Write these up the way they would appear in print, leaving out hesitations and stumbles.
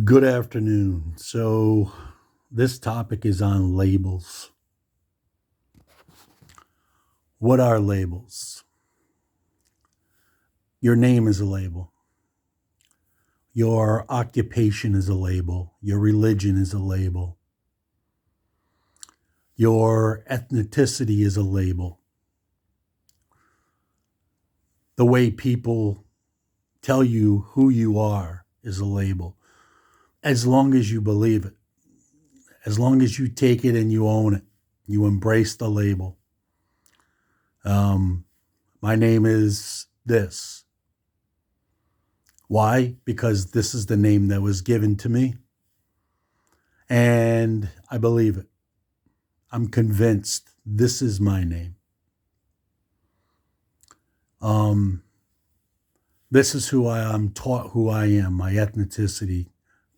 Good afternoon. So, this topic is on labels. What are labels? Your name is a label. Your occupation is a label. Your religion is a label. Your ethnicity is a label. The way people tell you who you are is a label. As long as you believe it, as long as you take it and you own it, you embrace the label. Um, my name is this. Why? Because this is the name that was given to me. And I believe it. I'm convinced this is my name. Um, this is who I am, taught who I am, my ethnicity.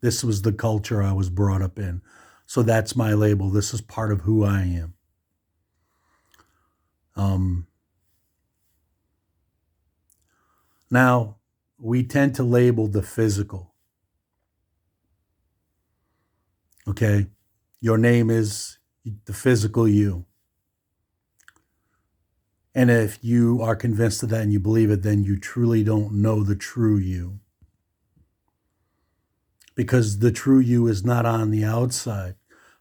This was the culture I was brought up in. So that's my label. This is part of who I am. Um, Now, we tend to label the physical. Okay? Your name is the physical you. And if you are convinced of that and you believe it, then you truly don't know the true you. Because the true you is not on the outside,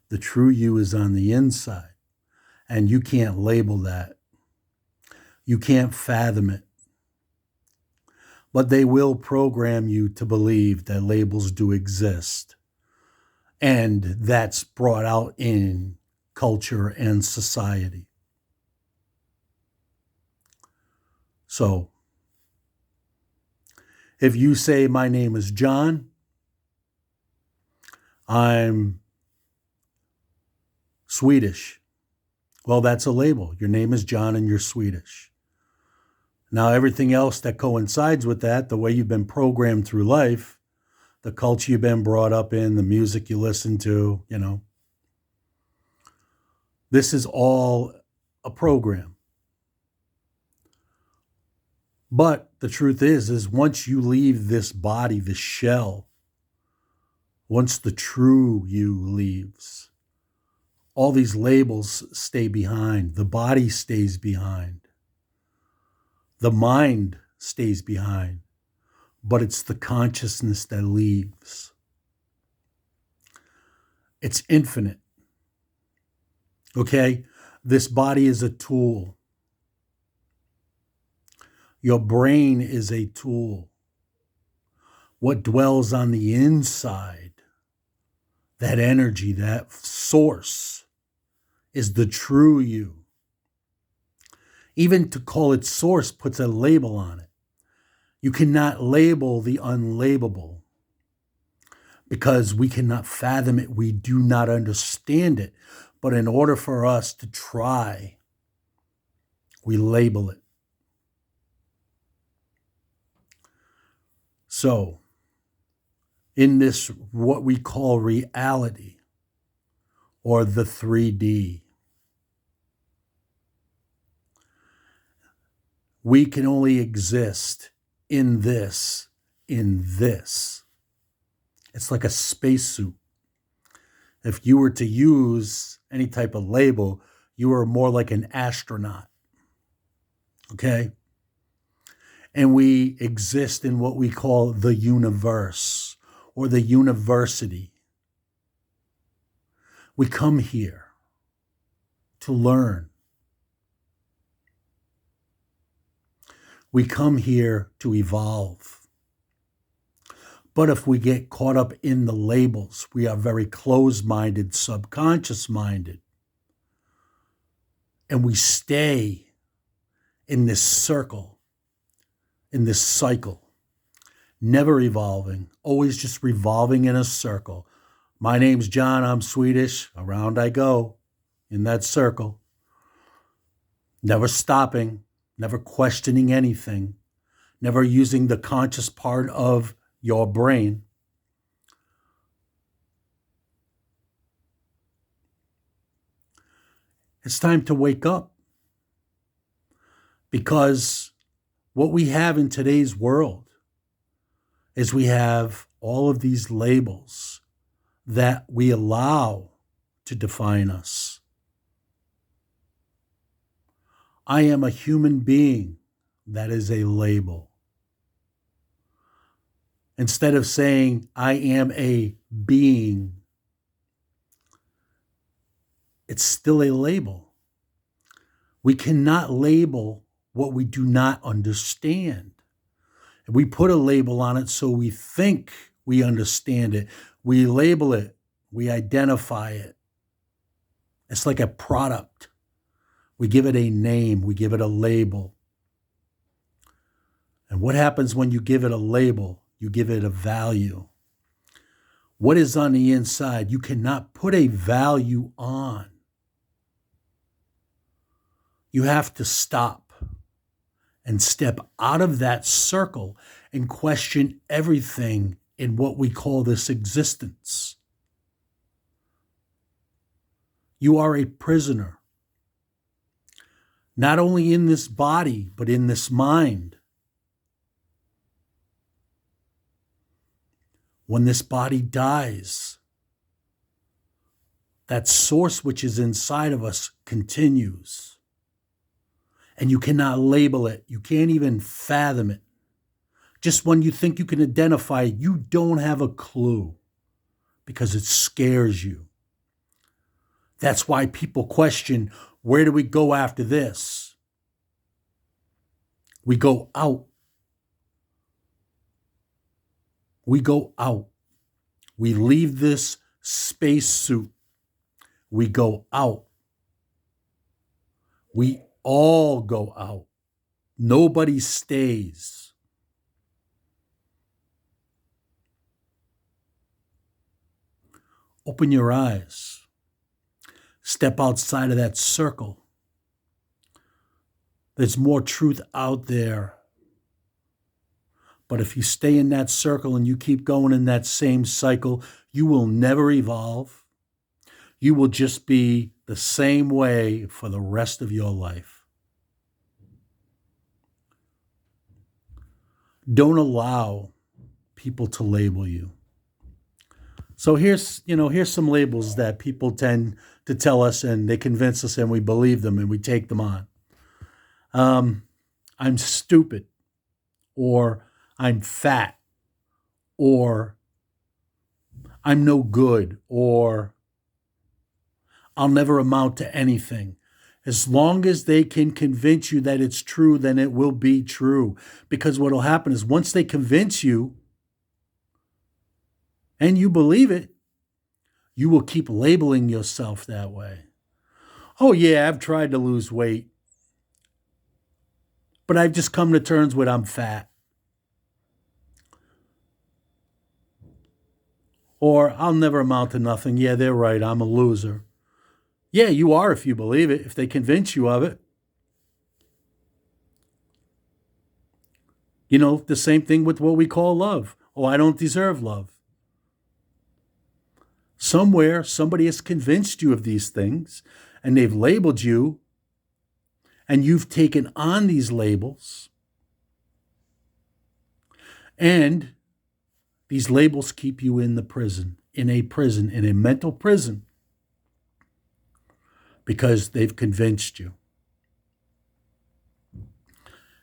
the true you is on the inside. And you can't label that, you can't fathom it. But they will program you to believe that labels do exist. And that's brought out in culture and society. So if you say, my name is John, I'm Swedish. Well, that's a label. Your name is John and you're Swedish. Now, everything else that coincides with that, the way you've been programmed through life, the culture you've been brought up in, the music you listen to, this is all a program. But the truth is once you leave this body, this shell, once the true you leaves, all these labels stay behind. The body stays behind. The mind stays behind. But it's the consciousness that leaves. It's infinite. Okay? This body is a tool. Your brain is a tool. What dwells on the inside, that energy, that source, is the true you. Even to call it source puts a label on it. You cannot label the unlabelable because we cannot fathom it. We do not understand it. But in order for us to try, we label it. So, in this, what we call reality, or the 3D, we can only exist in this. It's like a spacesuit. If you were to use any type of label, you are more like an astronaut. Okay? And we exist in what we call the universe or the university. We come here to learn. We come here to evolve. But if we get caught up in the labels, we are very closed-minded, subconscious-minded. And we stay in this circle, in this cycle, never evolving, always just revolving in a circle. My name's John, I'm Swedish, around I go in that circle. Never stopping, never questioning anything, never using the conscious part of your brain. It's time to wake up because what we have in today's world is we have all of these labels that we allow to define us. I am a human being. That is a label. Instead of saying I am a being, it's still a label. We cannot label what we do not understand. We put a label on it so we think we understand it. We label it. We identify it. It's like a product. We give it a name. We give it a label. And what happens when you give it a label? You give it a value. What is on the inside? You cannot put a value on. You have to stop and step out of that circle and question everything in what we call this existence. You are a prisoner, not only in this body, but in this mind. When this body dies, that source which is inside of us continues. And you cannot label it. You can't even fathom it. Just when you think you can identify it, you don't have a clue because it scares you. That's why people question, where do we go after this? We go out. We go out. We leave this spacesuit. We go out. We all go out. Nobody stays. Open your eyes. Step outside of that circle. There's more truth out there. But if you stay in that circle and you keep going in that same cycle, you will never evolve. You will just be the same way for the rest of your life. Don't allow people to label you. So here's some labels that people tend to tell us, and they convince us and we believe them and we take them on. I'm stupid, or I'm fat, or I'm no good, or I'll never amount to anything. As long as they can convince you that it's true, then it will be true. Because what will happen is once they convince you and you believe it, you will keep labeling yourself that way. Oh yeah, I've tried to lose weight, but I've just come to terms with I'm fat. Or I'll never amount to nothing. Yeah, they're right. I'm a loser. Yeah, you are if you believe it, if they convince you of it. The same thing with what we call love. Oh, I don't deserve love. Somewhere, somebody has convinced you of these things, and they've labeled you, and you've taken on these labels. And these labels keep you in a mental prison, because they've convinced you.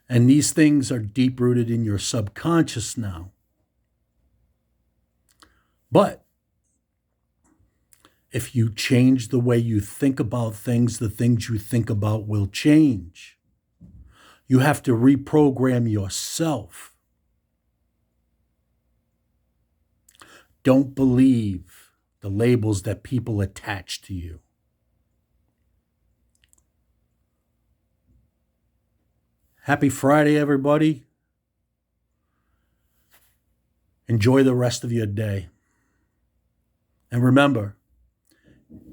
And these things are deep-rooted in your subconscious now. But if you change the way you think about things, the things you think about will change. You have to reprogram yourself. Don't believe the labels that people attach to you. Happy Friday, everybody. Enjoy the rest of your day. And remember,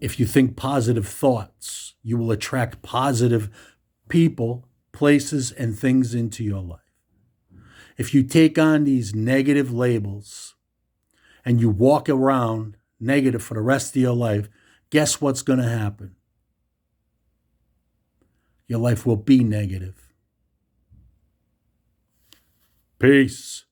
if you think positive thoughts, you will attract positive people, places, and things into your life. If you take on these negative labels and you walk around negative for the rest of your life, guess what's going to happen? Your life will be negative. Peace.